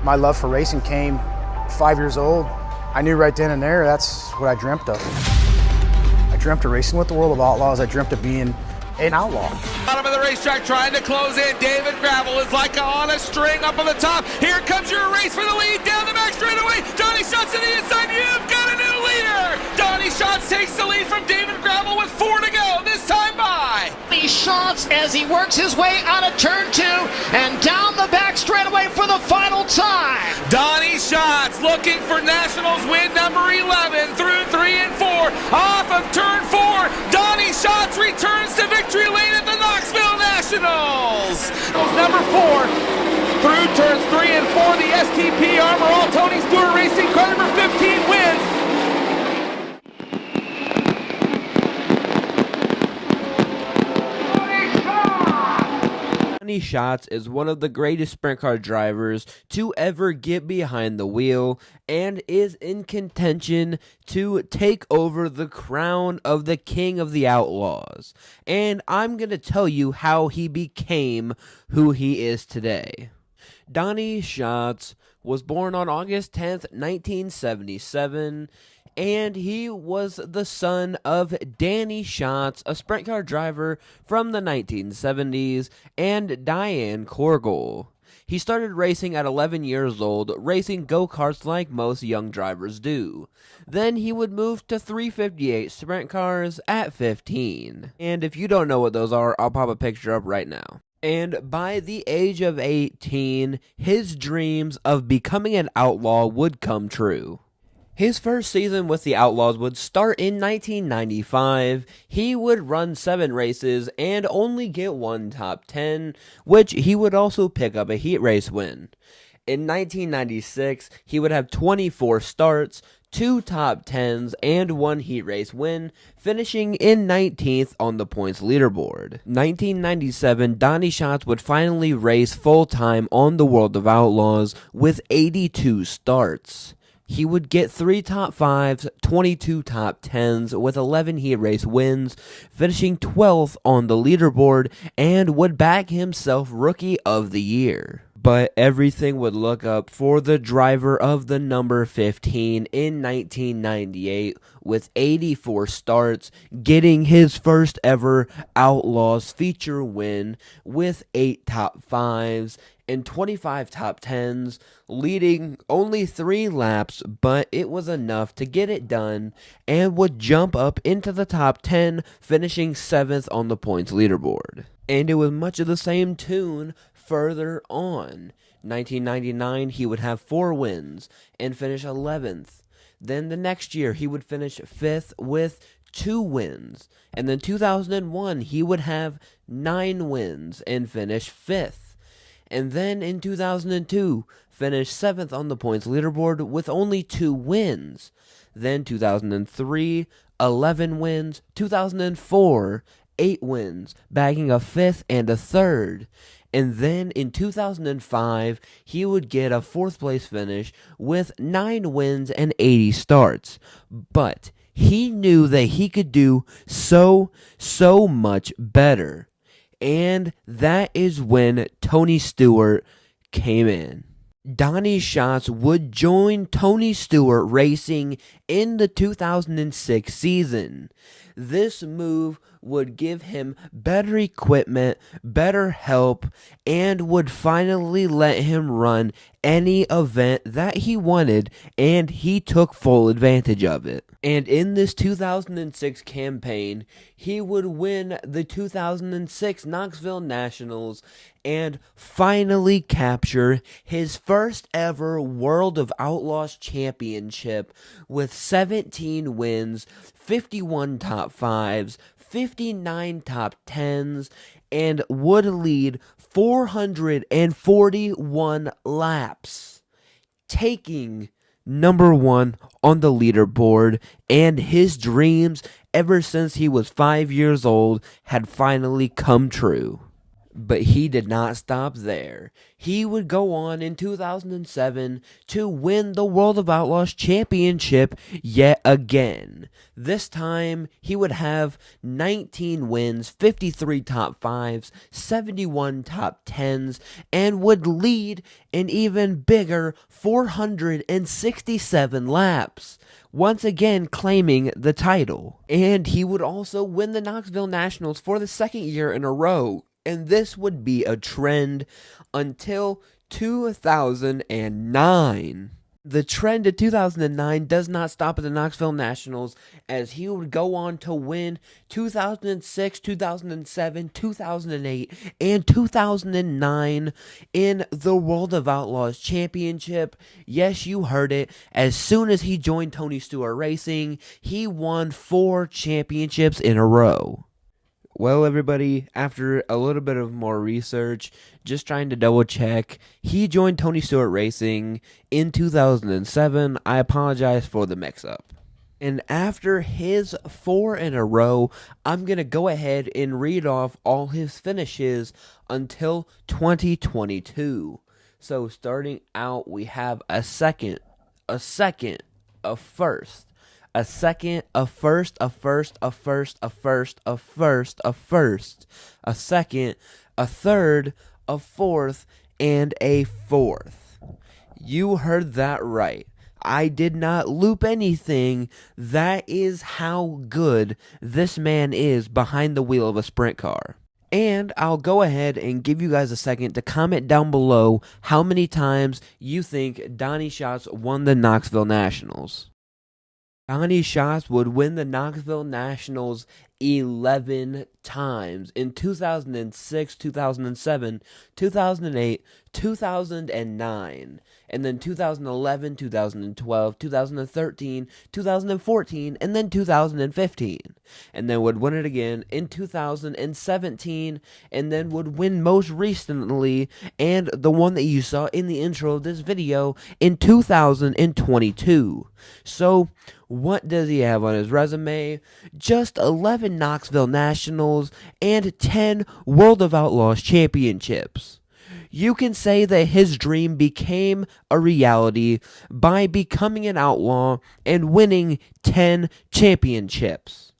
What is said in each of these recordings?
My love for racing came 5 years old. I knew right then and there that's what I dreamt of. I dreamt of racing with the World of Outlaws. I dreamt of being an outlaw. Bottom of the racetrack trying to close in. David Gravel is like on a string up on the top. Here comes your race for the lead down the back straightaway. Donny Schatz to the inside. You've got a new leader. Donny Schatz takes the lead from David Gravel with 4 to go. This time by Donny Schatz as he works his way out of turn 2 and down the back straightaway for the final time. Donny Schatz looking for Nationals win number 11 through 3 and 4. Off of turn 4, Donny Schatz returns to victory lane at the Knoxville Nationals. Number 4 through turns 3 and 4, the STP Armor All Tony Stewart Racing car number 15 wins. Donny Schatz is one of the greatest sprint car drivers to ever get behind the wheel and is in contention to take over the crown of the King of the Outlaws. And I'm going to tell you how he became who he is today. Donny Schatz was born on August 10th, 1977, and he was the son of Donny Schatz, a sprint car driver from the 1970s, and Diane Corgle. He started racing at 11 years old, racing go-karts like most young drivers do. Then he would move to 358 sprint cars at 15. And if you don't know what those are, I'll pop a picture up right now. And by the age of 18, his dreams of becoming an outlaw would come true. His first season with the Outlaws would start in 1995. He would run 7 races and only get 1 top 10, which he would also pick up a heat race win. In 1996, he would have 24 starts, 2 top 10s, and 1 heat race win, finishing in 19th on the points leaderboard. 1997, Donny Schatz would finally race full-time on the World of Outlaws with 82 starts. He would get 3 top 5s, 22 top 10s, with 11 heat race wins, finishing 12th on the leaderboard, and would bag himself Rookie of the Year. But everything would look up for the driver of the number 15 in 1998 with 84 starts, getting his first ever Outlaws feature win with 8 top 5s and 25 top 10s, leading only 3 laps, but it was enough to get it done and would jump up into the top 10, finishing 7th on the points leaderboard. And it was much of the same tune further on. 1999, he would have 4 wins and finish 11th. Then the next year, he would finish 5th with 2 wins. And then 2001, he would have 9 wins and finish 5th. And then in 2002, finished 7th on the points leaderboard with only 2 wins. Then 2003, 11 wins. 2004, 8 wins, bagging a 5th and a 3rd. And then in 2005, he would get a 4th place finish with 9 wins and 80 starts. But he knew that he could do so much better. And that is when Tony Stewart came in. Donny Schatz would join Tony Stewart Racing in the 2006 season. This move would give him better equipment, better help, and would finally let him run any event that he wanted, and he took full advantage of it. And in this 2006 campaign, he would win the 2006 Knoxville Nationals and finally capture his first ever World of Outlaws championship with 17 wins, 51 top 5s, 59 top 10s, and would lead 441 laps, taking number 1 on the leaderboard, and his dreams ever since he was 5 years old had finally come true. But he did not stop there. He would go on in 2007 to win the World of Outlaws Championship yet again. This time, he would have 19 wins, 53 top 5s, 71 top 10s, and would lead an even bigger 467 laps, once again claiming the title. And he would also win the Knoxville Nationals for the second year in a row. And this would be a trend until 2009. The trend of 2009 does not stop at the Knoxville Nationals, as he would go on to win 2006, 2007, 2008, and 2009 in the World of Outlaws Championship. Yes, you heard it. As soon as he joined Tony Stewart Racing, he won 4 championships in a row. Well, everybody, after a little bit of more research, just trying to double check, he joined Tony Stewart Racing in 2007. I apologize for the mix-up. And after his 4 in a row, I'm going to go ahead and read off all his finishes until 2022. So starting out, we have a second, a first, a second, a first, a first, a first, a first, a first, a first, a second, a third, a fourth, and a fourth. You heard that right. I did not loop anything. That is how good this man is behind the wheel of a sprint car. And I'll go ahead and give you guys a second to comment down below how many times you think Donny Schatz won the Knoxville Nationals. Donny Schatz would win the Knoxville Nationals 11 times in 2006, 2007, 2008, 2009, and then 2011, 2012, 2013, 2014, and then 2015, and then would win it again in 2017, and then would win most recently, and the one that you saw in the intro of this video, in 2022. So, what does he have on his resume? Just 11 Knoxville Nationals and 10 World of Outlaws championships. You can say that his dream became a reality by becoming an outlaw and winning 10 championships.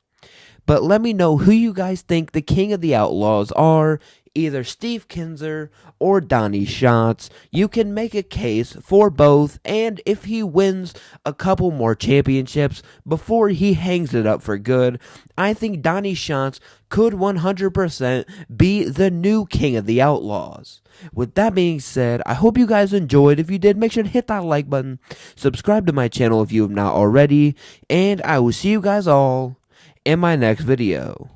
But let me know who you guys think the king of the Outlaws are, either Steve Kinser or Donny Schatz. You can make a case for both, and if he wins a couple more championships before he hangs it up for good, I think Donny Schatz could 100% be the new king of the Outlaws. With that being said, I hope you guys enjoyed. If you did, make sure to hit that like button, subscribe to my channel if you have not already, and I will see you guys all in my next video.